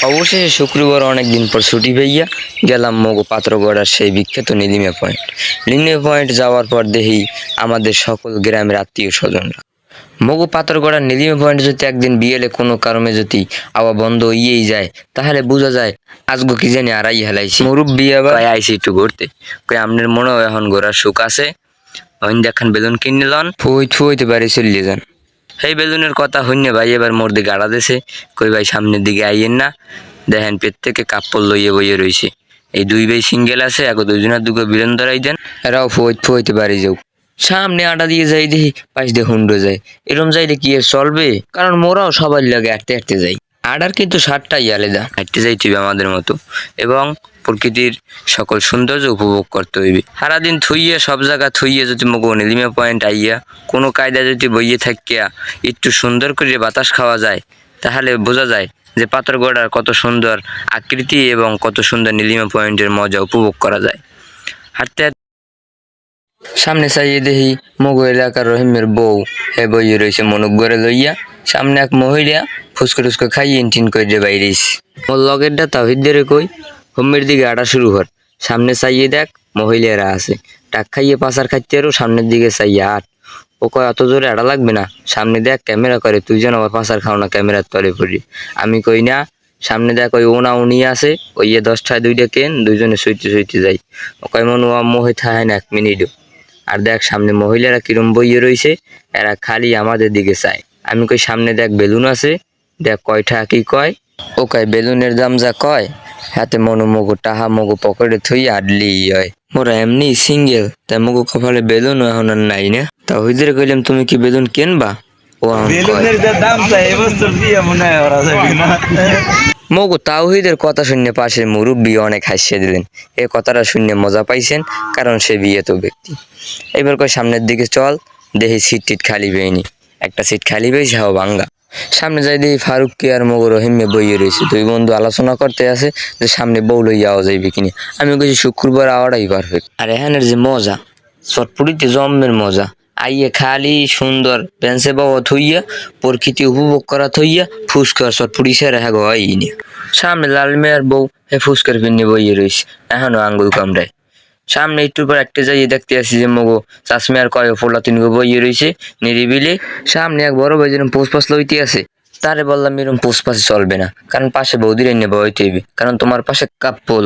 অবশেষে শুক্রবার অনেকদিন পর ছুটি পেইয়া গেলাম মগো পাত্রগড়ার সেই বিখ্যাত নীলিমা পয়েন্ট। নীলিমা পয়েন্ট যাওয়ার পর দেখি আমাদের সকল গ্রামের আত্মীয় স্বজনরা মগো পাত্রগড়ার নীলিমা পয়েন্ট যদি একদিন বিয়েলে কোনো কারণে যদি আবার বন্ধ হইয়েই যায় তাহলে বোঝা যায় আজগো কি জানি আড়াই হেলাইছি। মুরব্বি আবার আইসি একটু ঘুরতে, কই আপনার মনেও এখন ঘোরার সুখ আছে, ওইন দেখান বেলুন কিনে লন, ফুইতে বাড়ি চলিয়ে যান। সেই বেলুনের কথা হইনে ভাই এবার মোর দিকে আড়া দেছে, কই ভাই সামনের দিকে আইয়েন না, দেখেন পেট থেকে কাপড় লইয়ে বইয়ে রইছে। এই দুই ভাই সিঙ্গেল আছে, এখন দুজনের দুটো বিলেন ধরাই দেন, এরাও ফুইতে বাড়ি যাও। সামনে আটা দিয়ে যাই দেখি পাশ দিয়ে হুন্ডো যায়, এরম যাইলে কি এর চলবে? কারণ মোরাও সবার লাগে হাঁটতে যাই, আডার কিন্তু সারটাই আলাদা, হাঁটতে যাইতে আমাদের মতো এবং প্রকৃতির সকল সৌন্দর্য উপভোগ করতে হইবে। সারাদিন থুইয়ে সব জায়গা থুইয়ে যদি মগো নীলিমা পয়েন্ট আইয়া কোনো কায়দা যদি বইয়ে থাকিয়া একটু সুন্দর করে বাতাস খাওয়া যায় তাহলে বোঝা যায় যে পাথরগড়ার কত সুন্দর আকৃতি এবং কত সুন্দর নীলিমা পয়েন্টের মজা উপভোগ করা যায়। হাঁটতে সামনে চাইয়ে দেখি মগো এলাকার রহিমের বউ হে বইয়ে রয়েছে মনুক গড়ে লইয়া, সামনে এক মহিলা ফুসকে টুসকে খাইয়ে ইনটিন করে বাইরিস। মোর লগেরটা তাহিদের কই হোমের দিকে আটা শুরু কর, সামনে চাইয়ে দেখ মহিলারা আছে, টাক খাইয়ে পাচার খাইতে আরো সামনের দিকে চাইয়ে আট। ও কয় অত জোরে আড়া লাগবে না, সামনে দেখ ক্যামেরা করে, তুই যেন আবার পাচার খাও না ক্যামেরার তলে পড়ি। আমি কই না, সামনে দেখ ওই ওনা উনি আছে, ওই 10টায় 2টা কেন, দুইজনে শুইতে যাই। ও কয় মনু মোহে থায় না 1 মিনিটও। আর দেখ সামনে মহিলারা কিরম বইয়ে রইছে, এরা খালি আমাদের দিকে চায়। আমি কই সামনে দেখ বেলুন আছে, দেখ কয়টা কি কয়। ও কয় বেলুনের দাম যা কয় হাতে মনো মগো টাহা মগো পকেটে থুই আডলি হয়। মোরা এমনি সিঙ্গেল, তাই মগো কপালে বেলুন এখন আর নাই না। তা হইদের কইলাম তুমি কি বেলুন কেনবা? ও বেলুনের দাম চাই এবছর দিয়ে মনে হয় ওরা যাবে না। মগো তাওহিদের কথা শুনে পাশের মুরব্বী অনেক হাসিয়ে দিলেন। এই কথাটা শুনে মজা পাইছেন, কারণ সে বিয়েত ব্যক্তি। এবার কই সামনের দিকে চল, দেখি সিট টিট খালি পেয়নি, একটা সিট খালি পেয়েছে হাও ভাঙ্গা। সামনে যাই দেখি ফারুককে আর মগো রহিমে বইয়ে রয়েছে, দুই বন্ধু আলোচনা করতে আছে যে সামনে বউ লইয়া আওয়া যাইবে কিনে। আমি কইছি শুক্রবার আওয়াটাই পারফেক্ট। আর এখানের যে মজা, চটপুরিতে জম্মের মজা, আইয়ে খালি সুন্দর বেঞ্চে বাবা থইয়া প্রকৃতি উপভোগ করা থইয়া ফুসকার চটপুরি সেরা হ্যাঁ হয়নি। সামনে লাল মেয়ার বউ হে ফুসকার পিন্নি বইয়ে রইস, এখনো আঙ্গুল কামড়ায়। সামনে একটু পর একটা যাইয়ে দেখতে আসি যে মগো চাষমিয়ার কয় ফোলা 3 গো বইয়ে রইছে নিরিবিলি। সামনে এক বড় ভাই যেরকম পোষ পাস লইতে আছে, তারে বললাম এরকম পোষ পাশে চলবে না, কারণ পাশে বৌদির এনে বইতে হইবে, কারণ তোমার পাশে কাপ্পল।